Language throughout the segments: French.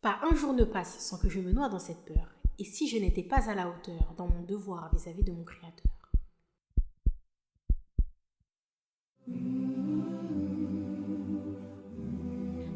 Pas un jour ne passe sans que je me noie dans cette peur. Et si je n'étais pas à la hauteur dans mon devoir vis-à-vis de mon Créateur?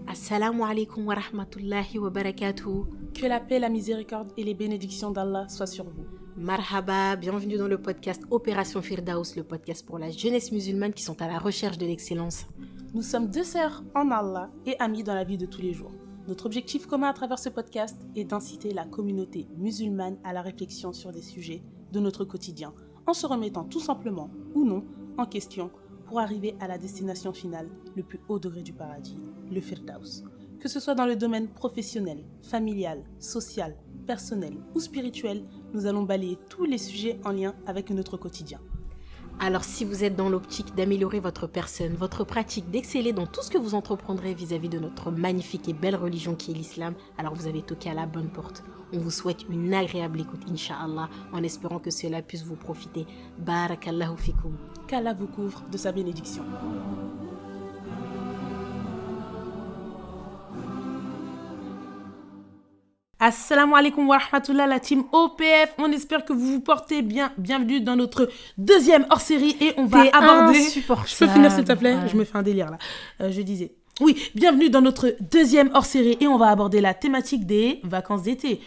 Assalamu alaikum wa rahmatullahi wa barakatuh. Que la paix, la miséricorde et les bénédictions d'Allah soient sur vous. Marhaba, bienvenue dans le podcast Opération Firdaus, le podcast pour la jeunesse musulmane qui sont à la recherche de l'excellence. Nous sommes deux sœurs en Allah et amies dans la vie de tous les jours. Notre objectif commun à travers ce podcast est d'inciter la communauté musulmane à la réflexion sur des sujets de notre quotidien, en se remettant tout simplement ou non en question pour arriver à la destination finale, le plus haut degré du paradis, le Firdaus. Que ce soit dans le domaine professionnel, familial, social, personnel ou spirituel, nous allons balayer tous les sujets en lien avec notre quotidien. Alors si vous êtes dans l'optique d'améliorer votre personne, votre pratique, d'exceller dans tout ce que vous entreprendrez vis-à-vis de notre magnifique et belle religion qui est l'islam, alors vous avez toqué à la bonne porte. On vous souhaite une agréable écoute, Inch'Allah, en espérant que cela puisse vous profiter. Barakallahu fikoum. Qu'Allah vous couvre de sa bénédiction. Assalamu alaikum wa rahmatullah, la team OPF. On espère que vous vous portez bien. Bienvenue dans notre deuxième hors-série et on va aborder... Je peux finir s'il te plaît ? Ouais. Je me fais un délire là. Je disais... Oui, bienvenue dans notre deuxième hors-série et on va aborder la thématique des vacances d'été.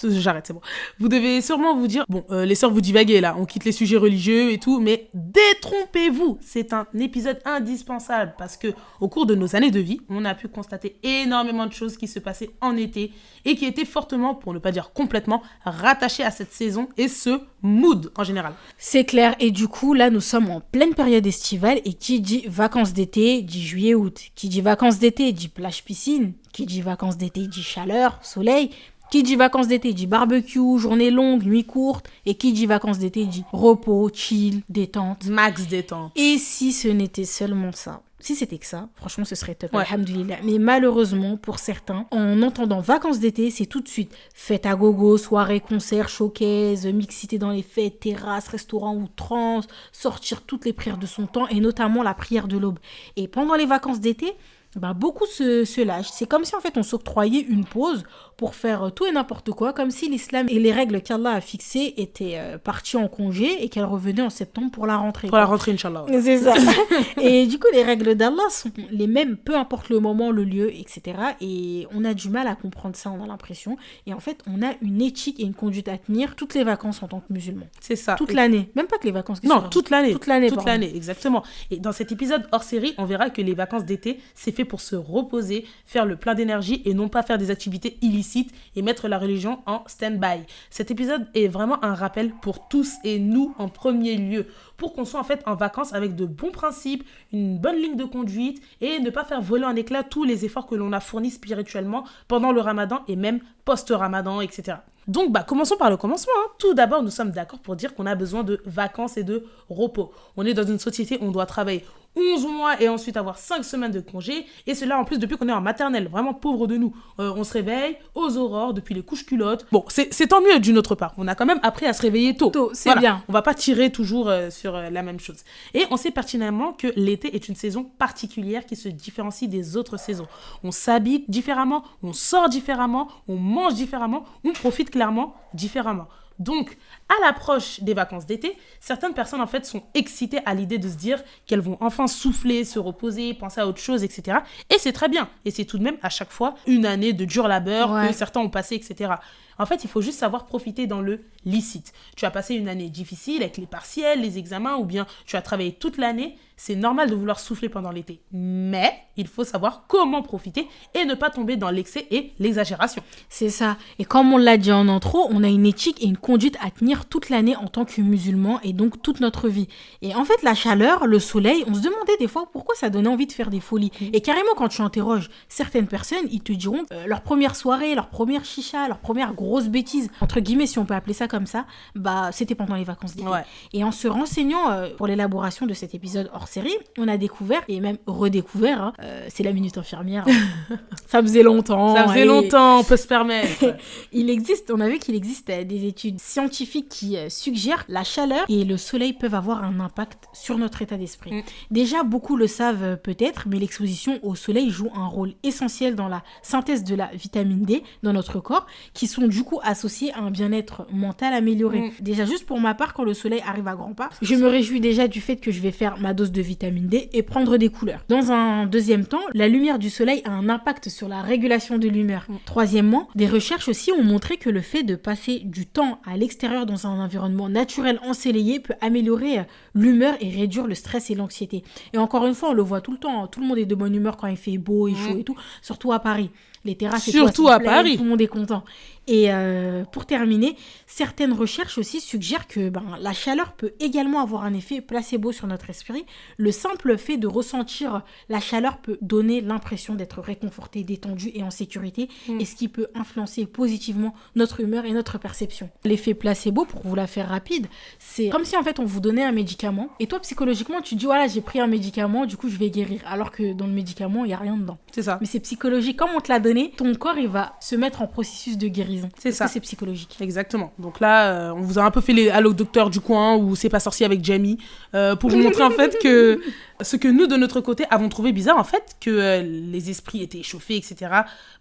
J'arrête, c'est bon. Vous devez sûrement vous dire, les sœurs vous divaguez là, on quitte les sujets religieux et tout, mais détrompez-vous, c'est un épisode indispensable parce que au cours de nos années de vie, on a pu constater énormément de choses qui se passaient en été et qui étaient fortement, pour ne pas dire complètement, rattachées à cette saison et ce mood en général. C'est clair, et du coup là nous sommes en pleine période estivale et qui dit vacances d'été dit juillet-août. Qui dit vacances d'été dit plage-piscine. Qui dit vacances d'été dit chaleur, soleil. Qui dit vacances d'été dit barbecue, journée longue, nuit courte. Et qui dit vacances d'été dit repos, chill, détente. Max détente. Et si ce n'était seulement ça, si c'était que ça, franchement ce serait top, alhamdoulilah. Mais malheureusement pour certains, en entendant vacances d'été, c'est tout de suite fête à gogo, soirée, concert, showcase, mixité dans les fêtes, terrasses, restaurants ou trans, sortir toutes les prières de son temps et notamment la prière de l'aube. Et pendant les vacances d'été, beaucoup se lâchent. C'est comme si en fait on s'octroyait une pause pour faire tout et n'importe quoi, comme si l'islam et les règles qu'Allah a fixées étaient partis en congé et qu'elles revenaient en septembre pour la rentrée. Pour la rentrée, Inch'Allah. C'est ça. Et du coup, les règles d'Allah sont les mêmes, peu importe le moment, le lieu, etc. Et on a du mal à comprendre ça, on a l'impression. Et en fait, on a une éthique et une conduite à tenir toutes les vacances en tant que musulman. C'est ça. Toute l'année. Même pas que les vacances. Non, toute l'année. Toute l'année, exactement. Et dans cet épisode hors série, on verra que les vacances d'été, c'est fait pour se reposer, faire le plein d'énergie et non pas faire des activités illicites et mettre la religion en stand-by. Cet épisode est vraiment un rappel pour tous et nous en premier lieu, pour qu'on soit en fait en vacances avec de bons principes, une bonne ligne de conduite et ne pas faire voler en éclats tous les efforts que l'on a fournis spirituellement pendant le ramadan et même post-ramadan, etc. Donc, commençons par le commencement. Tout d'abord, nous sommes d'accord pour dire qu'on a besoin de vacances et de repos. On est dans une société où on doit travailler 11 mois et ensuite avoir 5 semaines de congé. Et cela en plus depuis qu'on est en maternelle, vraiment pauvre de nous. On se réveille aux aurores, depuis les couches culottes. Bon, c'est tant mieux d'une autre part. On a quand même appris à se réveiller tôt. C'est bien. On va pas tirer toujours sur la même chose. Et on sait pertinemment que l'été est une saison particulière qui se différencie des autres saisons. On s'habille différemment, on sort différemment, on mange différemment, on profite clairement différemment. Donc, à l'approche des vacances d'été, certaines personnes en fait sont excitées à l'idée de se dire qu'elles vont enfin souffler, se reposer, penser à autre chose, etc. Et c'est très bien. Et c'est tout de même à chaque fois une année de dur labeur que certains ont passé, etc. En fait, il faut juste savoir profiter dans le licite. Tu as passé une année difficile avec les partiels, les examens, ou bien tu as travaillé toute l'année. C'est normal de vouloir souffler pendant l'été. Mais il faut savoir comment profiter et ne pas tomber dans l'excès et l'exagération. C'est ça. Et comme on l'a dit en intro, on a une éthique et une conduite à tenir toute l'année en tant que musulman et donc toute notre vie. Et en fait, la chaleur, le soleil, on se demandait des fois pourquoi ça donnait envie de faire des folies. Et carrément, quand tu interroges certaines personnes, ils te diront leur première soirée, leur première chicha, leur première grosse bêtise, entre guillemets, si on peut appeler ça comme ça, c'était pendant les vacances d'été. Ouais. Et en se renseignant pour l'élaboration de cet épisode hors série, on a découvert et même redécouvert, c'est la minute infirmière. Ça faisait longtemps. On peut se permettre. On a vu qu'il existe des études scientifiques qui suggère la chaleur et le soleil peuvent avoir un impact sur notre état d'esprit. Déjà, beaucoup le savent peut-être, mais l'exposition au soleil joue un rôle essentiel dans la synthèse de la vitamine D dans notre corps, qui sont du coup associés à un bien-être mental amélioré. Déjà, juste pour ma part, quand le soleil arrive à grands pas, je me réjouis déjà du fait que je vais faire ma dose de vitamine D et prendre des couleurs. Dans un deuxième temps, la lumière du soleil a un impact sur la régulation de l'humeur. Troisièmement, des recherches aussi ont montré que le fait de passer du temps à l'extérieur dans un environnement naturel ensoleillé peut améliorer l'humeur et réduire le stress et l'anxiété. Et encore une fois, on le voit tout le temps, tout le monde est de bonne humeur quand il fait beau et chaud et tout, surtout à Paris. Les terrasses et surtout à Paris, tout le monde est content. Et pour terminer, certaines recherches aussi suggèrent que la chaleur peut également avoir un effet placebo sur notre esprit. Le simple fait de ressentir la chaleur peut donner l'impression d'être réconforté, détendu et en sécurité, et ce qui peut influencer positivement notre humeur et notre perception. L'effet placebo, pour vous la faire rapide, c'est comme si en fait on vous donnait un médicament, et toi psychologiquement tu dis voilà j'ai pris un médicament, du coup je vais guérir, alors que dans le médicament il n'y a rien dedans. C'est ça. Mais c'est psychologique, comme on te l'a donné, ton corps il va se mettre en processus de guérison. C'est ça. C'est psychologique. Exactement. Donc là, on vous a un peu fait les Allo Docteur du coin ou C'est pas sorcier avec Jamie pour vous montrer en fait que ce que nous de notre côté avons trouvé bizarre en fait, que les esprits étaient échauffés, etc.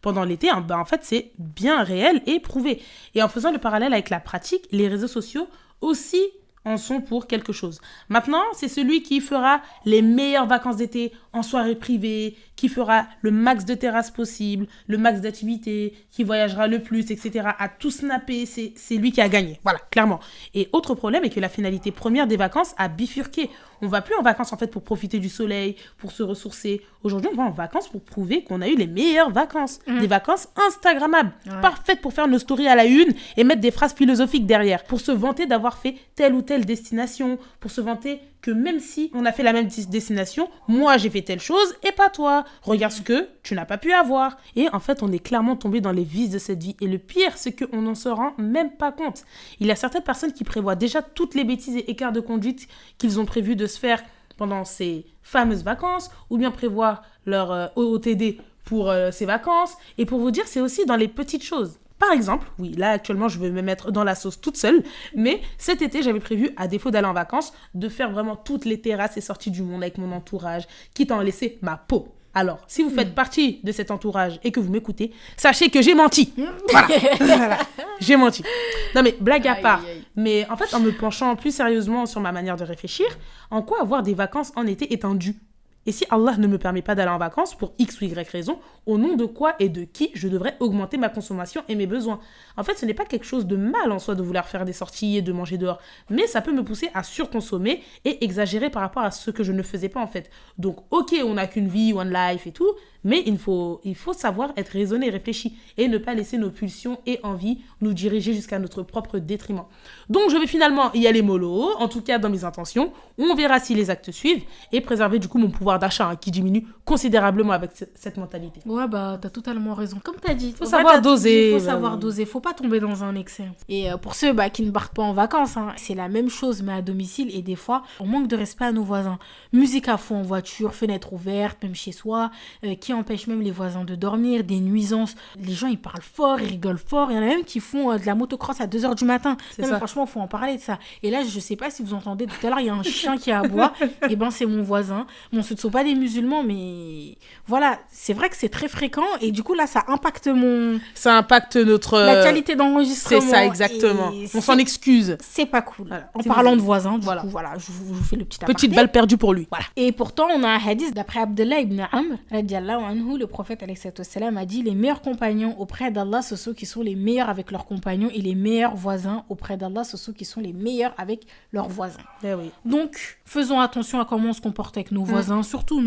pendant l'été, en fait c'est bien réel et prouvé. Et en faisant le parallèle avec la pratique, les réseaux sociaux aussi en sont pour quelque chose. Maintenant, c'est celui qui fera les meilleures vacances d'été en soirée privée, qui fera le max de terrasses possible, le max d'activités, qui voyagera le plus, etc. à tout snapper, c'est lui qui a gagné. Voilà, clairement. Et autre problème est que la finalité première des vacances a bifurqué. On va plus en vacances en fait pour profiter du soleil, pour se ressourcer. Aujourd'hui, on va en vacances pour prouver qu'on a eu les meilleures vacances. Des vacances instagrammables, parfaites pour faire nos stories à la une et mettre des phrases philosophiques derrière, pour se vanter d'avoir fait telle ou telle destination, pour se vanter que même si on a fait la même destination, moi j'ai fait telle chose et pas toi. Regarde ce que tu n'as pas pu avoir. Et en fait, on est clairement tombé dans les vices de cette vie. Et le pire, c'est qu'on n'en se rend même pas compte. Il y a certaines personnes qui prévoient déjà toutes les bêtises et écarts de conduite qu'ils ont prévu de se faire pendant ces fameuses vacances, ou bien prévoir leur OOTD pour ces vacances. Et pour vous dire, c'est aussi dans les petites choses. Par exemple, oui, là actuellement je vais me mettre dans la sauce toute seule, mais cet été j'avais prévu, à défaut d'aller en vacances, de faire vraiment toutes les terrasses et sorties du monde avec mon entourage, quitte à en laisser ma peau. Alors, si vous faites partie de cet entourage et que vous m'écoutez, sachez que j'ai menti. Voilà. J'ai menti. Non mais, blague à part. Mais en fait, en me penchant plus sérieusement sur ma manière de réfléchir, en quoi avoir des vacances en été est un dû ? Et si Allah ne me permet pas d'aller en vacances pour X ou Y raison, au nom de quoi et de qui je devrais augmenter ma consommation et mes besoins ? En fait, ce n'est pas quelque chose de mal en soi de vouloir faire des sorties et de manger dehors, mais ça peut me pousser à surconsommer et exagérer par rapport à ce que je ne faisais pas en fait. Donc, ok, on n'a qu'une vie, one life et tout, mais il faut savoir être raisonné et réfléchi et ne pas laisser nos pulsions et envies nous diriger jusqu'à notre propre détriment. Donc, je vais finalement y aller mollo, en tout cas dans mes intentions. On verra si les actes suivent et préserver du coup mon pouvoir d'achat qui diminue considérablement avec cette mentalité. Ouais, t'as totalement raison. Comme t'as dit, faut savoir doser. Il faut savoir doser, faut pas tomber dans un excès. Et pour ceux qui ne partent pas en vacances, c'est la même chose mais à domicile et des fois, on manque de respect à nos voisins. Musique à fond en voiture, fenêtre ouverte, même chez soi, qui empêche même les voisins de dormir, des nuisances. Les gens, ils parlent fort, ils rigolent fort. Il y en a même qui font de la motocross à 2h du matin. Mais franchement, il faut en parler de ça. Et là, je sais pas si vous entendez, tout à l'heure, il y a un chien qui aboie. Et c'est mon voisin. Bon, ce ne sont pas des musulmans, mais voilà, c'est vrai que c'est très fréquent. Et du coup, là, ça impacte Ça impacte la qualité d'enregistrement. C'est ça, exactement. On s'en excuse. C'est pas cool. Voilà. En parlant de voisins, du coup, voilà, je vous fais le petit aparté. Petite balle perdue pour lui. Voilà. Et pourtant, on a un hadith d'après Abdullah ibn Amr, radiallahu anhu, le prophète salam a dit: les meilleurs compagnons auprès d'Allah, ce sont ceux qui sont les meilleurs avec leurs compagnons, et les meilleurs voisins auprès d'Allah, ce sont ceux qui sont les meilleurs avec leurs voisins. Oui. Donc, faisons attention à comment on se comporte avec nos voisins, surtout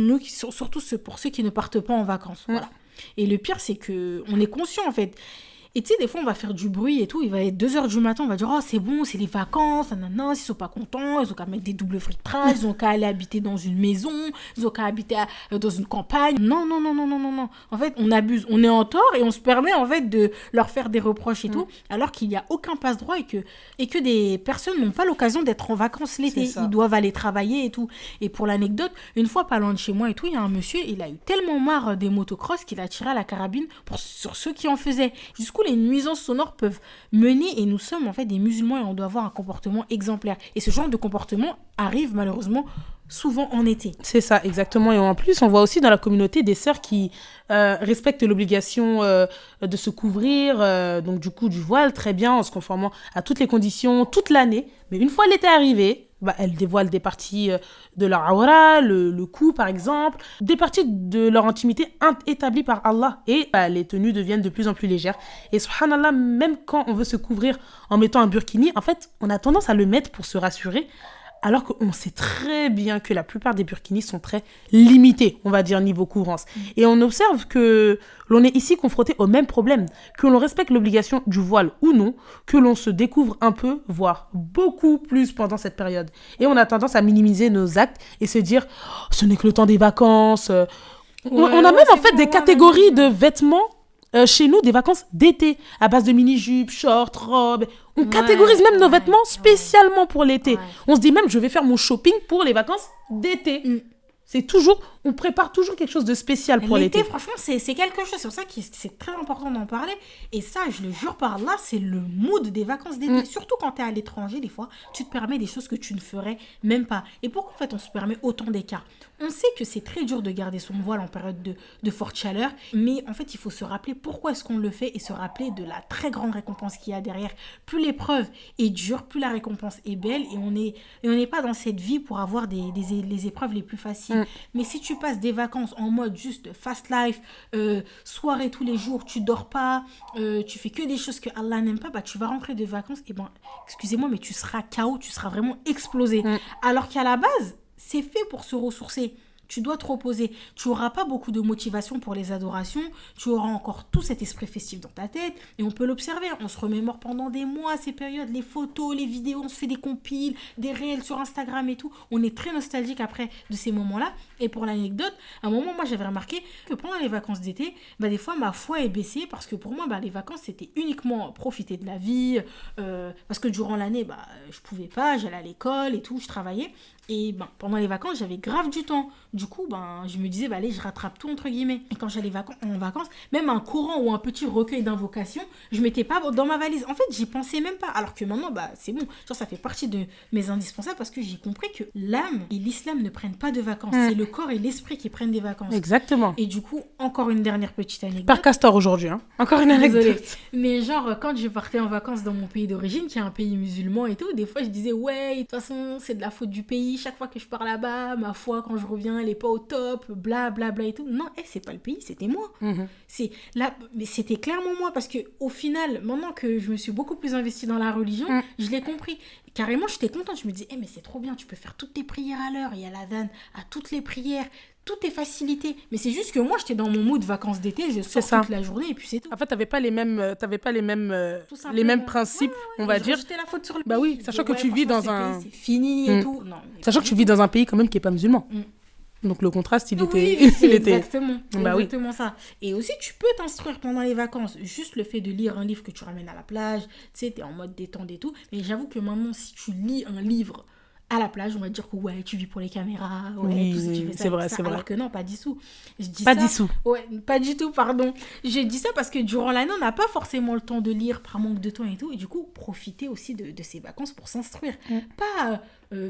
pour ceux qui ne partent pas en vacances. Voilà. Et le pire, c'est que on est conscient en fait. Et tu sais, des fois, on va faire du bruit et tout. Il va être 2h du matin, on va dire: oh, c'est bon, c'est les vacances. Nanana, s'ils sont pas contents, ils ont qu'à mettre des doubles fritrages, ils ont qu'à aller habiter dans une maison, ils ont qu'à habiter dans une campagne. Non. En fait, on abuse. On est en tort et on se permet, en fait, de leur faire des reproches et tout, alors qu'il n'y a aucun passe-droit et que des personnes n'ont pas l'occasion d'être en vacances l'été. Ils doivent aller travailler et tout. Et pour l'anecdote, une fois, pas loin de chez moi et tout, il y a un monsieur, il a eu tellement marre des motocross qu'il a tiré à la carabine sur ceux qui en faisaient. Jusqu'au jusqu'où les nuisances sonores peuvent mener, et nous sommes en fait des musulmans et on doit avoir un comportement exemplaire. Et ce genre de comportement arrive malheureusement souvent en été. C'est ça, exactement. Et en plus, on voit aussi dans la communauté des sœurs qui respectent l'obligation de se couvrir, donc du coup du voile, très bien, en se conformant à toutes les conditions, toute l'année. Mais une fois l'été arrivé, elles dévoilent des parties de leur aura, le cou par exemple, des parties de leur intimité établies par Allah. Et les tenues deviennent de plus en plus légères. Et subhanallah, même quand on veut se couvrir en mettant un burkini, en fait, on a tendance à le mettre pour se rassurer. Alors qu'on sait très bien que la plupart des burkinis sont très limités, on va dire, niveau couvrance. Et on observe que l'on est ici confronté au même problème, que l'on respecte l'obligation du voile ou non, que l'on se découvre un peu, voire beaucoup plus pendant cette période. Et on a tendance à minimiser nos actes et se dire oh, « ce n'est que le temps des vacances ». On a même en fait des catégories de vêtements chez nous, des vacances d'été, à base de mini-jupes, shorts, robes. On catégorise même nos vêtements spécialement pour l'été. Ouais. On se dit même, je vais faire mon shopping pour les vacances d'été. C'est toujours, on prépare toujours quelque chose de spécial pour l'été. L'été, franchement, c'est quelque chose. C'est pour ça que c'est très important d'en parler. Et ça, je le jure par là, c'est le mood des vacances d'été. Surtout quand tu es à l'étranger, des fois, tu te permets des choses que tu ne ferais même pas. Et pourquoi, en fait, on se permet autant d'écart ? On sait que c'est très dur de garder son voile en période de forte chaleur. Mais en fait, il faut se rappeler pourquoi est-ce qu'on le fait et se rappeler de la très grande récompense qu'il y a derrière. Plus l'épreuve est dure, plus la récompense est belle. Et on n'est pas dans cette vie pour avoir les épreuves les plus faciles. Mais si tu passes des vacances en mode juste fast life, soirée tous les jours, tu dors pas, tu fais que des choses que Allah n'aime pas, tu vas rentrer de vacances et excusez-moi, mais tu seras KO, tu seras vraiment explosé. Alors qu'à la base, c'est fait pour se ressourcer. Tu dois te reposer. Tu n'auras pas beaucoup de motivation pour les adorations. Tu auras encore tout cet esprit festif dans ta tête. Et on peut l'observer. On se remémore pendant des mois ces périodes. Les photos, les vidéos, on se fait des compiles, des réels sur Instagram et tout. On est très nostalgique après de ces moments-là. Et pour l'anecdote, à un moment, moi, j'avais remarqué que pendant les vacances d'été, des fois, ma foi est baissée parce que pour moi, les vacances, c'était uniquement profiter de la vie. Parce que durant l'année, je pouvais pas. J'allais à l'école et tout. Je travaillais. Et pendant les vacances, j'avais grave du temps. Du coup, je me disais, allez, je rattrape tout, entre guillemets. Et quand j'allais en vacances, même un Coran ou un petit recueil d'invocations, je ne mettais pas dans ma valise. En fait, j'y pensais même pas. Alors que maintenant, c'est bon. Ça fait partie de mes indispensables parce que j'ai compris que l'âme et l'islam ne prennent pas de vacances. C'est le corps et l'esprit qui prennent des vacances. Exactement. Et du coup, encore une dernière petite anecdote. Par Castor aujourd'hui, hein. Encore une anecdote. Désolée. Mais quand je partais en vacances dans mon pays d'origine, qui est un pays musulman et tout, des fois, je disais, ouais, de toute façon, c'est de la faute du pays. Chaque fois que je pars là-bas, ma foi, quand je reviens, elle est pas au top, bla bla bla et tout. Non, c'est pas le pays, c'était moi. Mais c'était clairement moi parce que au final, maintenant que je me suis beaucoup plus investie dans la religion, je l'ai compris. Carrément, j'étais contente. Je me disais, mais c'est trop bien, tu peux faire toutes tes prières à l'heure. Il y a l'adhan à toutes les prières. Tout est facilité. Mais c'est juste que moi, j'étais dans mon mood vacances d'été, je sors toute la journée et puis c'est tout. En fait, t'avais pas les mêmes principes, on va dire. Jeter la faute sur le pays. Oui, sachant que tu vis dans un... C'est fini et tout. Non, sachant que tu vis dans un pays quand même qui est pas musulman. Donc le contraste, il était... Exactement ça. Et aussi, tu peux t'instruire pendant les vacances. Juste le fait de lire un livre que tu ramènes à la plage, tu sais, t'es en mode détente et tout. Mais j'avoue que maintenant, si tu lis un livre à la plage, on va dire que ouais, tu vis pour les caméras, tout ce tu fais ça, c'est vrai. Alors que non, pas du tout. Pas du tout, pardon. Je dis ça parce que durant l'année, on n'a pas forcément le temps de lire par manque de temps et tout. Et du coup, profiter aussi de ces vacances pour s'instruire. Pas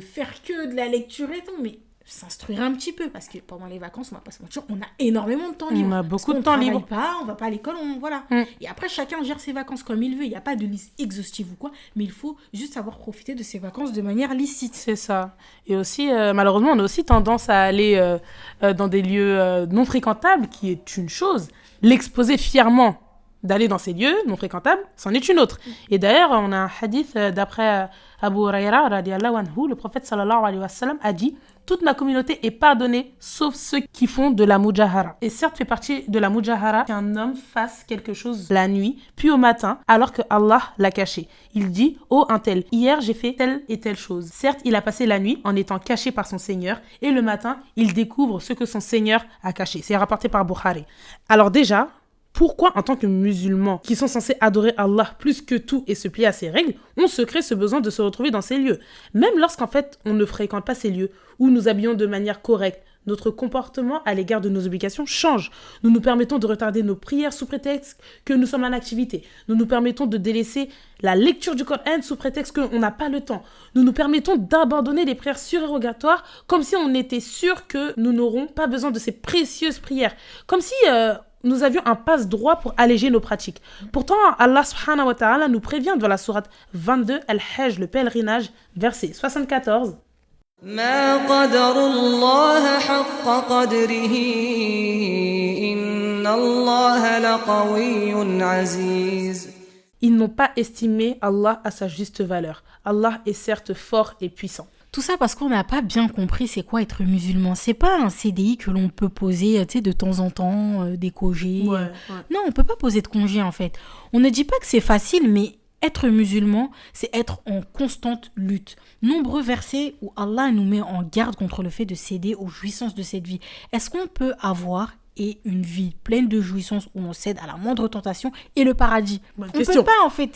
faire que de la lecture et tout, mais s'instruire un petit peu parce que pendant les vacances, on va pas se mentir, on a énormément de temps libre. On a beaucoup de temps libre. On va pas à l'école, voilà. Et après, chacun gère ses vacances comme il veut. Il n'y a pas de liste exhaustive ou quoi, mais il faut juste savoir profiter de ses vacances de manière licite. C'est ça. Et aussi, malheureusement, on a aussi tendance à aller dans des lieux non fréquentables, qui est une chose. L'exposer fièrement d'aller dans ces lieux non fréquentables, c'en est une autre. Et d'ailleurs, on a un hadith d'après Abu Huraira, radiallahu anhu, le prophète sallallahu alayhi wa sallam a dit: toute ma communauté est pardonnée, sauf ceux qui font de la mujahara. Et certes, fait partie de la mujahara qu'un homme fasse quelque chose la nuit, puis au matin, alors que Allah l'a caché. Il dit: oh un tel, hier j'ai fait telle et telle chose. Certes, il a passé la nuit en étant caché par son Seigneur, et le matin, il découvre ce que son Seigneur a caché. C'est rapporté par Bukhari. Alors déjà, pourquoi, en tant que musulmans, qui sont censés adorer Allah plus que tout et se plier à ses règles, on se crée ce besoin de se retrouver dans ces lieux? Même lorsqu'en fait, on ne fréquente pas ces lieux, où nous habillons de manière correcte, notre comportement à l'égard de nos obligations change. Nous nous permettons de retarder nos prières sous prétexte que nous sommes en activité. Nous nous permettons de délaisser la lecture du Coran sous prétexte qu'on n'a pas le temps. Nous nous permettons d'abandonner les prières surérogatoires comme si on était sûr que nous n'aurons pas besoin de ces précieuses prières. Comme si nous avions un passe-droit pour alléger nos pratiques. Pourtant, Allah subhanahu wa ta'ala nous prévient dans la sourate 22, Al-Hajj, le pèlerinage, verset 74. ما قدر الله حق قدره إن الله لقوي عزيز. Ils n'ont pas estimé Allah à sa juste valeur. Allah est certes fort et puissant. Tout ça parce qu'on n'a pas bien compris c'est quoi être musulman. C'est pas un CDI que l'on peut poser de temps en temps, des congés. Ouais. Non, on peut pas poser de congés en fait. On ne dit pas que c'est facile, mais être musulman, c'est être en constante lutte. Nombreux versets où Allah nous met en garde contre le fait de céder aux jouissances de cette vie. Est-ce qu'on peut avoir une vie pleine de jouissances où on cède à la moindre tentation et le paradis? Bonne On question. peut pas en fait.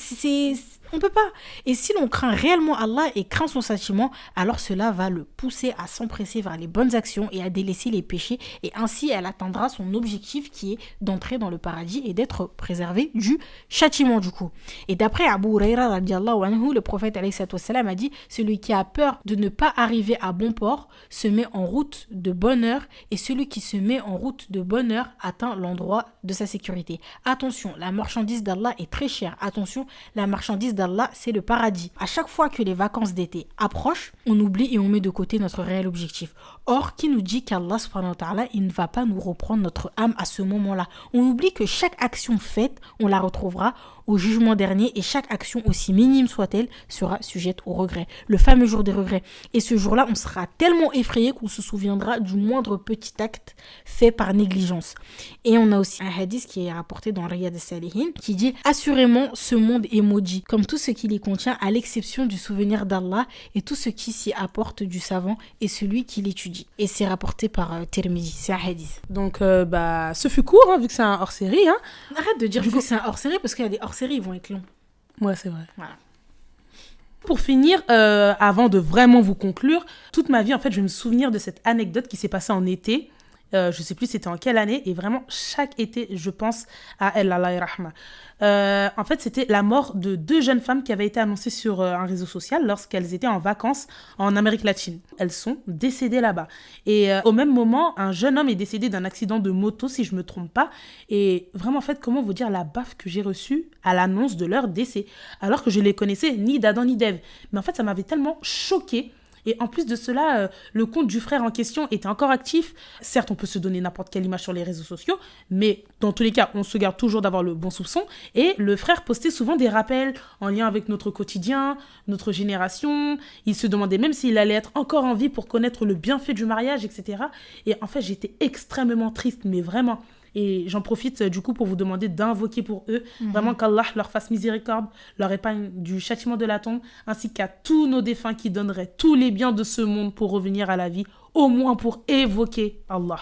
On peut pas. Et si l'on craint réellement Allah et craint son châtiment, alors cela va le pousser à s'empresser vers les bonnes actions et à délaisser les péchés. Et ainsi, elle atteindra son objectif qui est d'entrer dans le paradis et d'être préservée du châtiment du coup. Et d'après Abu Huraira radiallahu anhu, le prophète alayhi salatu wassalam a dit « Celui qui a peur de ne pas arriver à bon port se met en route de bonheur et celui qui se met en route de bonheur atteint l'endroit de sa sécurité. » Attention, la marchandise d'Allah est très chère. Attention, la marchandise d'Allah, c'est le paradis. À chaque fois que les vacances d'été approchent, on oublie et on met de côté notre réel objectif. Or, qui nous dit qu'Allah subhanahu wa ta'ala, il ne va pas nous reprendre notre âme à ce moment-là? On oublie que chaque action faite, on la retrouvera au jugement dernier et chaque action, aussi minime soit-elle, sera sujette au regret. Le fameux jour des regrets. Et ce jour-là, on sera tellement effrayé qu'on se souviendra du moindre petit acte fait par négligence. Et on a aussi un hadith qui est rapporté dans Riyad al-Salihin qui dit « Assurément, ce monde est maudit, comme tout ce qui y contient à l'exception du souvenir d'Allah et tout ce qui s'y apporte du savant et celui qui l'étudie. » Et c'est rapporté par Tirmidhi, c'est un hadith. Donc, ce fut court, vu que c'est un hors-série. Arrête de dire que c'est un hors-série parce qu'il y a des hors-séries, ils vont être longs. Ouais, c'est vrai. Voilà. Pour finir, avant de vraiment vous conclure, toute ma vie, en fait, je vais me souvenir de cette anecdote qui s'est passée en été. Je sais plus c'était en quelle année, et vraiment chaque été je pense à El Allah Rahma. En fait c'était la mort de 2 jeunes femmes qui avaient été annoncées sur un réseau social lorsqu'elles étaient en vacances en Amérique latine. Elles sont décédées là-bas, et au même moment un jeune homme est décédé d'un accident de moto si je me trompe pas, et vraiment en fait comment vous dire la baffe que j'ai reçue à l'annonce de leur décès, alors que je les connaissais ni d'Adam ni d'Ève, mais en fait ça m'avait tellement choquée. Et en plus de cela, le compte du frère en question était encore actif. Certes, on peut se donner n'importe quelle image sur les réseaux sociaux, mais dans tous les cas, on se garde toujours d'avoir le bon soupçon. Et le frère postait souvent des rappels en lien avec notre quotidien, notre génération. Il se demandait même s'il allait être encore en vie pour connaître le bienfait du mariage, etc. Et en fait, j'étais extrêmement triste, mais vraiment. Et j'en profite du coup pour vous demander d'invoquer pour eux, vraiment qu'Allah leur fasse miséricorde, leur épargne du châtiment de la tombe, ainsi qu'à tous nos défunts qui donneraient tous les biens de ce monde pour revenir à la vie, au moins pour évoquer Allah.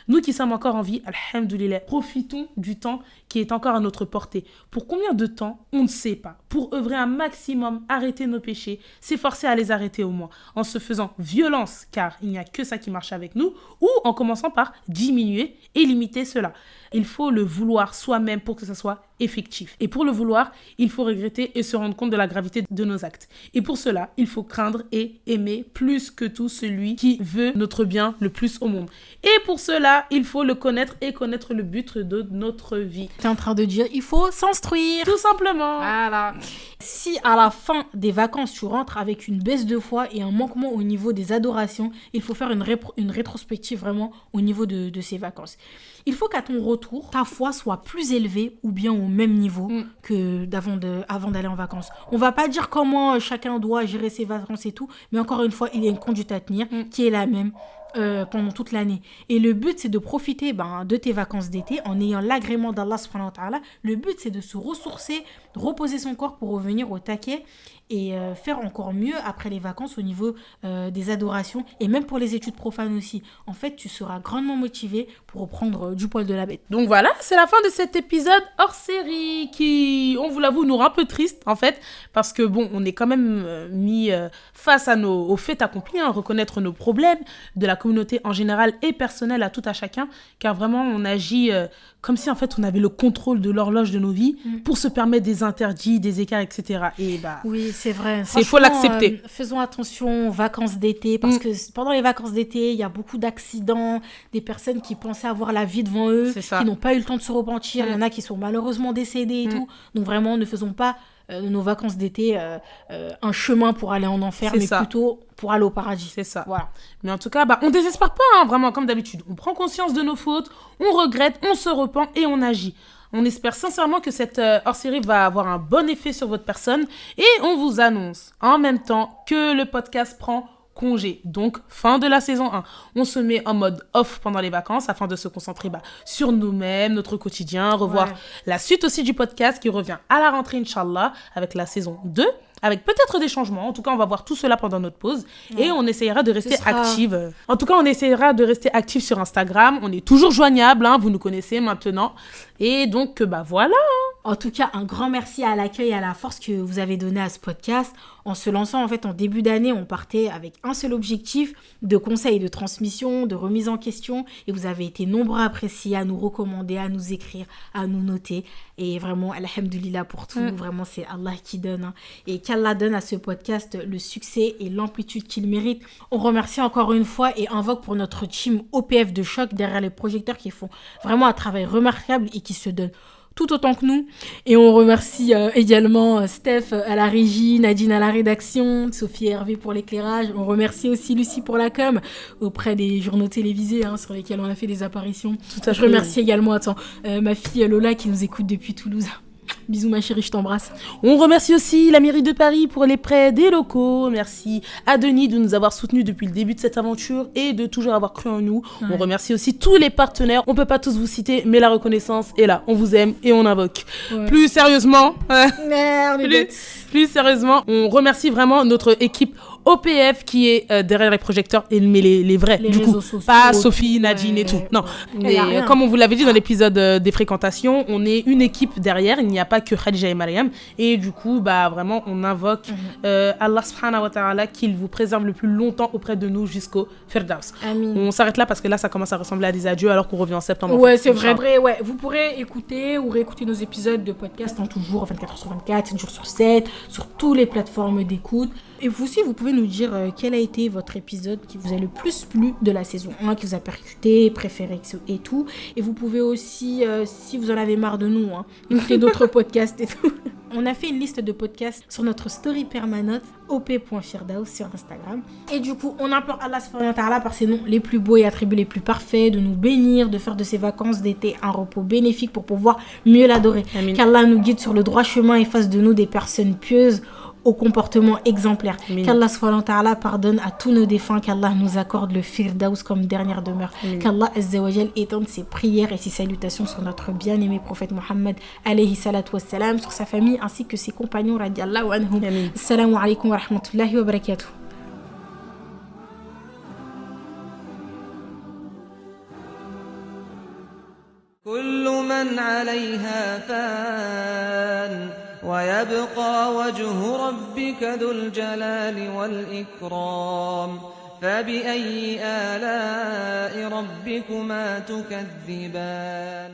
Nous qui sommes encore en vie, alhamdoulilah, profitons du temps qui est encore à notre portée. Pour combien de temps, on ne sait pas. Pour œuvrer un maximum, arrêter nos péchés, s'efforcer à les arrêter au moins, en se faisant violence, car il n'y a que ça qui marche avec nous, ou en commençant par diminuer et limiter cela. Il faut le vouloir soi-même pour que ça soit effectif. Et pour le vouloir, il faut regretter et se rendre compte de la gravité de nos actes. Et pour cela, il faut craindre et aimer plus que tout celui qui veut notre bien le plus au monde. Et pour cela, il faut le connaître et connaître le but de notre vie. Tu es en train de dire, il faut s'instruire. Tout simplement. Voilà. Si à la fin des vacances, tu rentres avec une baisse de foi et un manquement au niveau des adorations, il faut faire une rétrospective vraiment au niveau de ces vacances. Il faut qu'à ton retour, ta foi soit plus élevée ou bien au même niveau que avant d'aller en vacances. On va pas dire comment chacun doit gérer ses vacances et tout, mais encore une fois, il y a une conduite à tenir qui est la même pendant toute l'année. Et le but, c'est de profiter de tes vacances d'été en ayant l'agrément d'Allah subhanahu wa ta'ala. Le but, c'est de se ressourcer, de reposer son corps pour revenir au taquet et faire encore mieux après les vacances au niveau des adorations et même pour les études profanes aussi. En fait, tu seras grandement motivé pour reprendre du poil de la bête. Donc voilà, c'est la fin de cet épisode hors série qui, on vous l'avoue, nous rend un peu triste en fait, parce que bon, on est quand même mis face à aux faits accomplis, reconnaître nos problèmes, de la communauté en général et personnelle à tout à chacun, car vraiment on agit comme si en fait on avait le contrôle de l'horloge de nos vies pour se permettre des interdits, des écarts, etc. Et bah, oui, c'est vrai. Il faut l'accepter. Faisons attention aux vacances d'été, parce que pendant les vacances d'été, il y a beaucoup d'accidents, des personnes qui pensaient avoir la vie devant eux, qui n'ont pas eu le temps de se repentir. Il y en a qui sont malheureusement décédés et tout. Donc vraiment, ne faisons pas nos vacances d'été un chemin pour aller en enfer, mais plutôt pour aller au paradis. C'est ça. Voilà. Mais en tout cas, on désespère pas, vraiment, comme d'habitude. On prend conscience de nos fautes, on regrette, on se repent et on agit. On espère sincèrement que cette hors-série va avoir un bon effet sur votre personne et on vous annonce en même temps que le podcast prend congé. Donc, fin de la saison 1. On se met en mode off pendant les vacances afin de se concentrer sur nous-mêmes, notre quotidien, revoir la suite aussi du podcast qui revient à la rentrée, Inch'Allah, avec la saison 2. Avec peut-être des changements. En tout cas, on va voir tout cela pendant notre pause. Et on essayera de rester active. En tout cas, on essayera de rester active sur Instagram. On est toujours joignable, vous nous connaissez maintenant. Et donc, voilà. En tout cas, un grand merci à l'accueil et à la force que vous avez donné à ce podcast. En se lançant, en fait, en début d'année, on partait avec un seul objectif de conseils, de transmission, de remise en question. Et vous avez été nombreux à apprécier, à nous recommander, à nous écrire, à nous noter. Et vraiment, alhamdoulilah pour tout. Vraiment, c'est Allah qui donne. Et qu'Allah donne à ce podcast le succès et l'amplitude qu'il mérite. On remercie encore une fois et invoque pour notre team OPF de choc derrière les projecteurs qui font vraiment un travail remarquable et qui se donnent tout autant que nous. Et on remercie également Steph à la régie, Nadine à la rédaction, Sophie et Hervé pour l'éclairage. On remercie aussi Lucie pour la com auprès des journaux télévisés sur lesquels on a fait des apparitions. Je remercie également ma fille Lola qui nous écoute depuis Toulouse. Bisous ma chérie, je t'embrasse. On remercie aussi la mairie de Paris pour les prêts des locaux. Merci à Denis de nous avoir soutenus depuis le début de cette aventure et de toujours avoir cru en nous. On remercie aussi tous les partenaires. On peut pas tous vous citer, mais la reconnaissance est là. On vous aime et on invoque. Plus sérieusement, plus sérieusement, on remercie vraiment notre équipe OPF qui est derrière les projecteurs, mais les vrais, les du coup, sociaux, pas Sophie, Nadine et tout. Non, mais comme on vous l'avait dit dans l'épisode des fréquentations, on est une équipe derrière, il n'y a pas que Khadija et Mariam. Et du coup, vraiment, on invoque Allah subhanahu wa ta'ala qu'il vous préserve le plus longtemps auprès de nous jusqu'au Firdaus. Amin. On s'arrête là parce que là, ça commence à ressembler à des adieux alors qu'on revient en septembre. Ouais, c'est vrai. Vous pourrez écouter ou réécouter nos épisodes de podcast en tout jour, 24h sur 24, 7 jours sur 7, sur toutes les plateformes d'écoute. Et vous aussi, vous pouvez nous dire quel a été votre épisode qui vous a le plus plu de la saison 1, qui vous a percuté, préféré et tout. Et vous pouvez aussi, si vous en avez marre de nous, écouter d'autres podcasts et tout. On a fait une liste de podcasts sur notre story permanente, op.firdaus sur Instagram. Et du coup, on implore Allah subhanahu wa ta'ala par ses noms les plus beaux et attributs les plus parfaits, de nous bénir, de faire de ces vacances d'été un repos bénéfique pour pouvoir mieux l'adorer. Amin. Qu'Allah nous guide sur le droit chemin et fasse de nous des personnes pieuses, au comportement exemplaire. Qu'Allah subhanahu wa ta'ala pardonne à tous nos défunts, qu'Allah nous accorde le Firdaus comme dernière demeure. Qu'Allah azza wa jal étende ses prières et ses salutations sur notre bien-aimé prophète Mohammed alayhi salatu wassalam, sur sa famille ainsi que ses compagnons radiallahu anhum. Assalamu alaikum wa rahmatullahi wa barakatuh. كل من عليها فان ويبقى وجه ربك ذو الجلال والإكرام فبأي آلاء ربكما تكذبان